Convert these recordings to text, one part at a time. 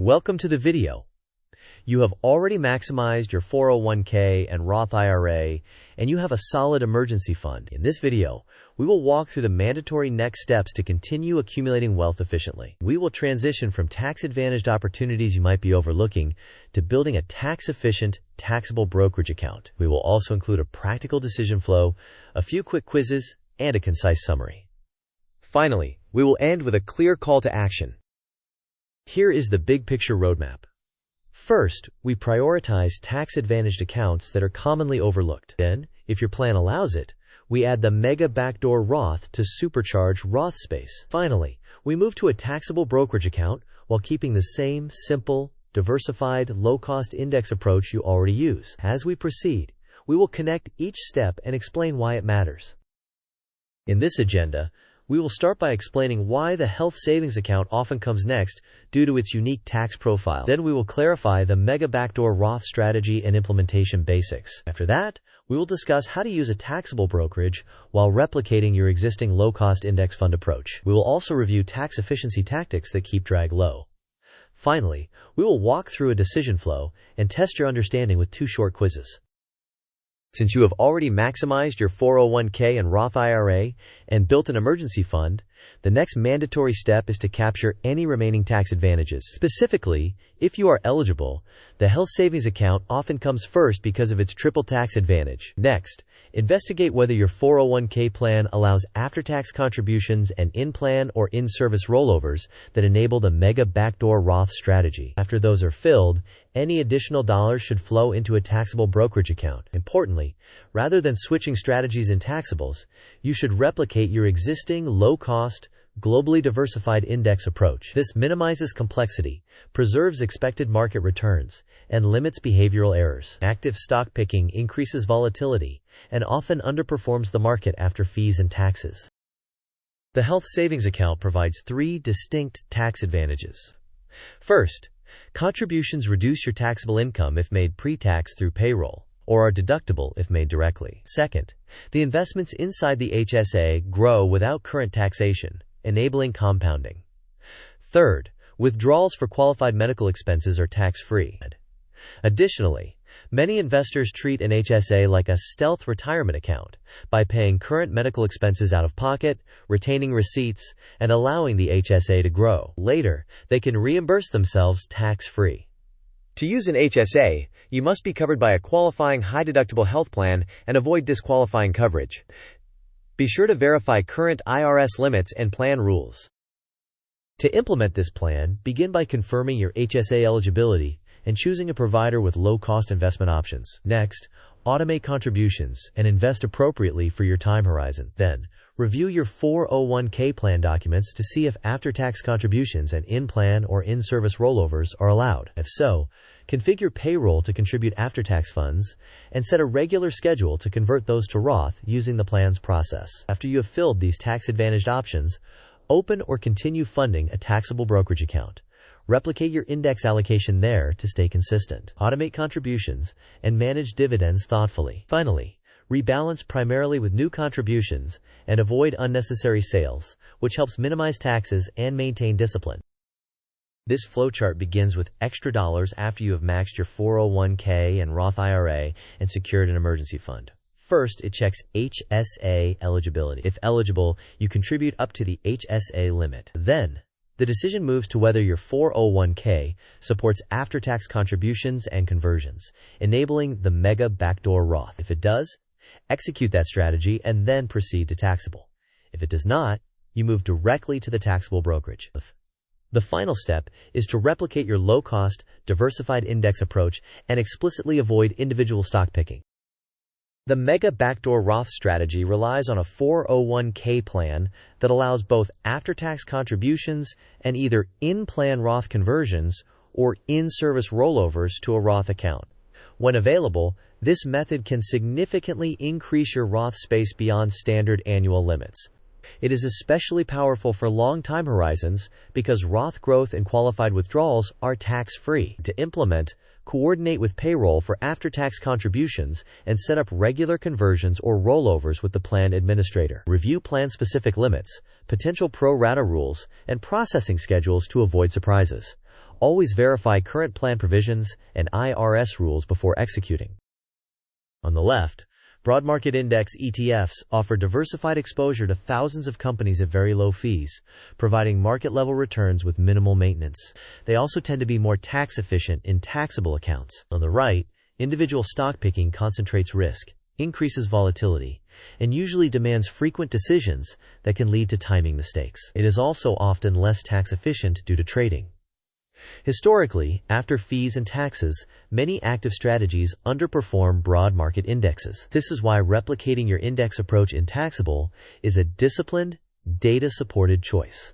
Welcome to the video. You have already maximized your 401k and Roth IRA, and you have a solid emergency fund. In this video, we will walk through the mandatory next steps to continue accumulating wealth efficiently. We will transition from tax-advantaged opportunities you might be overlooking to building a tax-efficient, taxable brokerage account. We will also include a practical decision flow, a few quick quizzes, and a concise summary. Finally, we will end with a clear call to action. Here is the big picture roadmap. First, we prioritize tax-advantaged accounts that are commonly overlooked. Then, if your plan allows it, we add the Mega Backdoor Roth to supercharge Roth space. Finally, we move to a taxable brokerage account while keeping the same simple, diversified, low-cost index approach you already use. As we proceed, we will connect each step and explain why it matters. In this agenda, we will start by explaining why the health savings account often comes next due to its unique tax profile. Then we will clarify the Mega Backdoor Roth strategy and implementation basics. After that, we will discuss how to use a taxable brokerage while replicating your existing low-cost index fund approach. We will also review tax efficiency tactics that keep drag low. Finally, we will walk through a decision flow and test your understanding with 2 short quizzes. Since you have already maximized your 401k and Roth IRA and built an emergency fund, the next mandatory step is to capture any remaining tax advantages. Specifically, if you are eligible, the health savings account often comes first because of its triple tax advantage. Next, investigate whether your 401k plan allows after-tax contributions and in-plan or in-service rollovers that enable the Mega Backdoor Roth strategy. After those are filled, any additional dollars should flow into a taxable brokerage account. Importantly, rather than switching strategies in taxables, you should replicate your existing low-cost, globally diversified index approach. This minimizes complexity, preserves expected market returns, and limits behavioral errors. Active stock picking increases volatility and often underperforms the market after fees and taxes. The health savings account provides 3 distinct tax advantages. First, contributions reduce your taxable income if made pre-tax through payroll, or are deductible if made directly. Second, the investments inside the HSA grow without current taxation, enabling compounding. Third, withdrawals for qualified medical expenses are tax-free. Additionally, many investors treat an HSA like a stealth retirement account by paying current medical expenses out of pocket, retaining receipts, and allowing the HSA to grow. Later, they can reimburse themselves tax-free. To use an HSA, you must be covered by a qualifying high-deductible health plan and avoid disqualifying coverage. Be sure to verify current IRS limits and plan rules. To implement this plan, begin by confirming your HSA eligibility and choosing a provider with low-cost investment options. Next, automate contributions and invest appropriately for your time horizon. Then, review your 401k plan documents to see if after-tax contributions and in-plan or in-service rollovers are allowed. If so, configure payroll to contribute after-tax funds and set a regular schedule to convert those to Roth using the plan's process. After you have filled these tax-advantaged options, open or continue funding a taxable brokerage account. Replicate your index allocation there to stay consistent. Automate contributions and manage dividends thoughtfully. Finally, rebalance primarily with new contributions and avoid unnecessary sales, which helps minimize taxes and maintain discipline. This flowchart begins with extra dollars after you have maxed your 401k and Roth IRA and secured an emergency fund. First, it checks HSA eligibility. If eligible, you contribute up to the HSA limit. Then, the decision moves to whether your 401k supports after-tax contributions and conversions, enabling the Mega Backdoor Roth. If it does, execute that strategy and then proceed to taxable. If it does not, you move directly to the taxable brokerage. The final step is to replicate your low-cost, diversified index approach and explicitly avoid individual stock picking. The Mega Backdoor Roth strategy relies on a 401k plan that allows both after-tax contributions and either in-plan Roth conversions or in-service rollovers to a Roth account. When available, this method can significantly increase your Roth space beyond standard annual limits. It is especially powerful for long time horizons because Roth growth and qualified withdrawals are tax-free. To implement, coordinate with payroll for after-tax contributions, and set up regular conversions or rollovers with the plan administrator. Review plan-specific limits, potential pro rata rules, and processing schedules to avoid surprises. Always verify current plan provisions and IRS rules before executing. On the left, broad market index ETFs offer diversified exposure to thousands of companies at very low fees, providing market-level returns with minimal maintenance. They also tend to be more tax-efficient in taxable accounts. On the right, individual stock picking concentrates risk, increases volatility, and usually demands frequent decisions that can lead to timing mistakes. It is also often less tax-efficient due to trading. Historically, after fees and taxes, many active strategies underperform broad market indexes. This is why replicating your index approach in taxable is a disciplined, data-supported choice.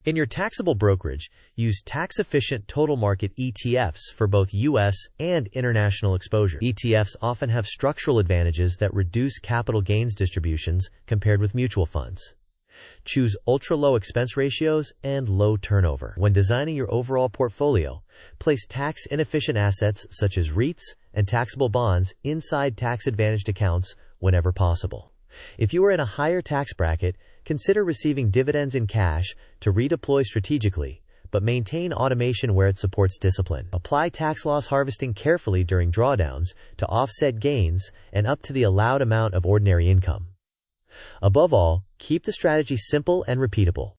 In your taxable brokerage, use tax-efficient total market ETFs for both U.S. and international exposure. ETFs often have structural advantages that reduce capital gains distributions compared with mutual funds. Choose ultra-low expense ratios and low turnover. When designing your overall portfolio, place tax-inefficient assets such as REITs and taxable bonds inside tax-advantaged accounts whenever possible. If you are in a higher tax bracket, consider receiving dividends in cash to redeploy strategically, but maintain automation where it supports discipline. Apply tax loss harvesting carefully during drawdowns to offset gains and up to the allowed amount of ordinary income. Above all, keep the strategy simple and repeatable.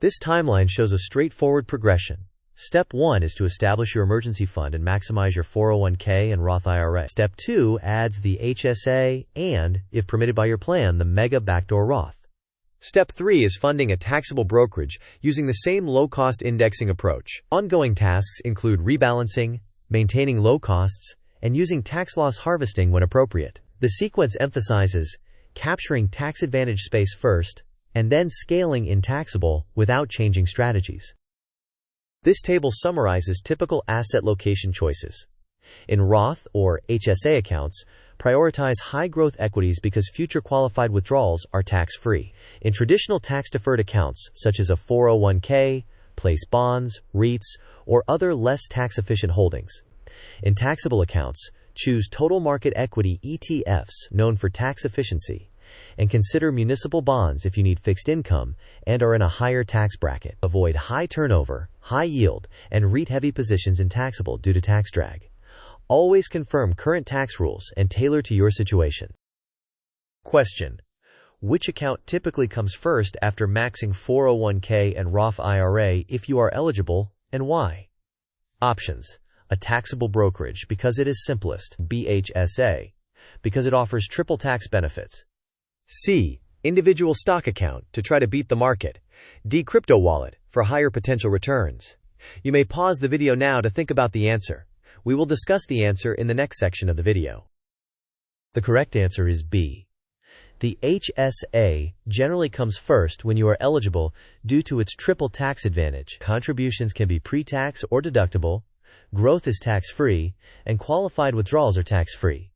This timeline shows a straightforward progression. Step 1 is to establish your emergency fund and maximize your 401k and Roth IRA. Step 2 adds the HSA and, if permitted by your plan, the Mega Backdoor Roth. Step 3 is funding a taxable brokerage using the same low-cost indexing approach. Ongoing tasks include rebalancing, maintaining low costs, and using tax loss harvesting when appropriate. The sequence emphasizes capturing tax-advantaged space first, and then scaling in taxable without changing strategies. This table summarizes typical asset location choices. In Roth or HSA accounts, prioritize high-growth equities because future qualified withdrawals are tax-free. In traditional tax-deferred accounts, such as a 401k, place bonds, REITs, or other less tax-efficient holdings. In taxable accounts, choose total market equity ETFs known for tax efficiency, and consider municipal bonds if you need fixed income and are in a higher tax bracket. Avoid high turnover, high yield, and REIT-heavy positions in taxable due to tax drag. Always confirm current tax rules and tailor to your situation. Question: which account typically comes first after maxing 401k and Roth IRA if you are eligible, and why? Options: a taxable brokerage because it is simplest. B. HSA because it offers triple tax benefits. C. Individual stock account to try to beat the market. D. Crypto wallet for higher potential returns. You may pause the video now to think about the answer. We will discuss the answer in the next section of the video. The correct answer is B. The HSA generally comes first when you are eligible due to its triple tax advantage. Contributions can be pre-tax or deductible, growth is tax-free, and qualified withdrawals are tax-free.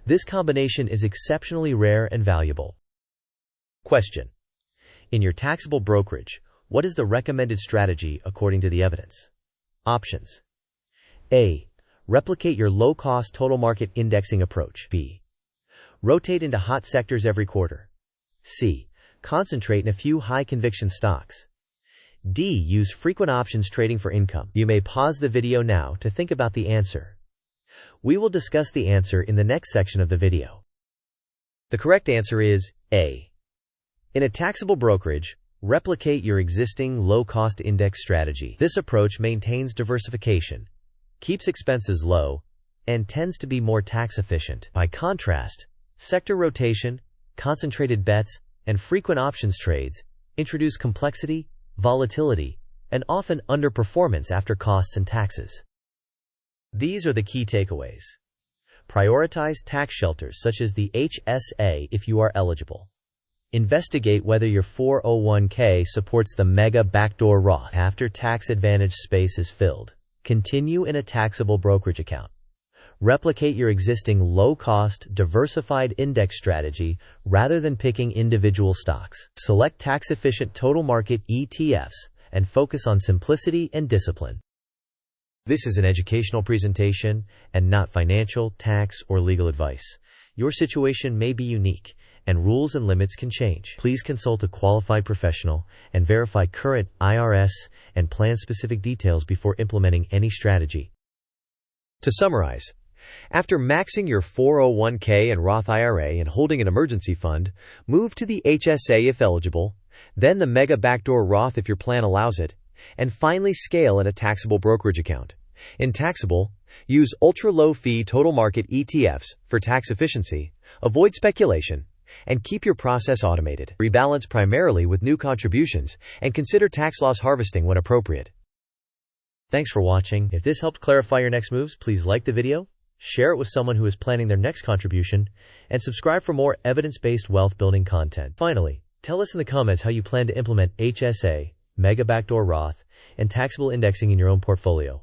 This combination is exceptionally rare and valuable. Question: in your taxable brokerage, what is the recommended strategy according to the evidence? Options: A. Replicate your low-cost total market indexing approach. B. Rotate into hot sectors every quarter. C. Concentrate in a few high-conviction stocks. D. Use frequent options trading for income. You may pause the video now to think about the answer. We will discuss the answer in the next section of the video. The correct answer is A. In a taxable brokerage, replicate your existing low-cost index strategy. This approach maintains diversification, keeps expenses low, and tends to be more tax efficient. By contrast, sector rotation, concentrated bets, and frequent options trades introduce complexity, volatility, and often underperformance after costs and taxes. These are the key takeaways. Prioritize tax shelters such as the HSA if you are eligible. Investigate whether your 401k supports the Mega Backdoor Roth after tax-advantaged space is filled. Continue in a taxable brokerage account. Replicate your existing low-cost, diversified index strategy rather than picking individual stocks. Select tax-efficient total market ETFs and focus on simplicity and discipline. This is an educational presentation and not financial, tax, or legal advice. Your situation may be unique, and rules and limits can change. Please consult a qualified professional and verify current IRS and plan-specific details before implementing any strategy. To summarize, after maxing your 401k and Roth IRA and holding an emergency fund, move to the HSA if eligible, then the Mega Backdoor Roth if your plan allows it, and finally scale in a taxable brokerage account. In taxable, use ultra-low-fee total market ETFs for tax efficiency, avoid speculation, and keep your process automated. Rebalance primarily with new contributions, and consider tax loss harvesting when appropriate. Thanks for watching. If this helped clarify your next moves, please like the video, share it with someone who is planning their next contribution, and subscribe for more evidence-based wealth-building content. Finally, tell us in the comments how you plan to implement HSA, Mega Backdoor Roth, and taxable indexing in your own portfolio.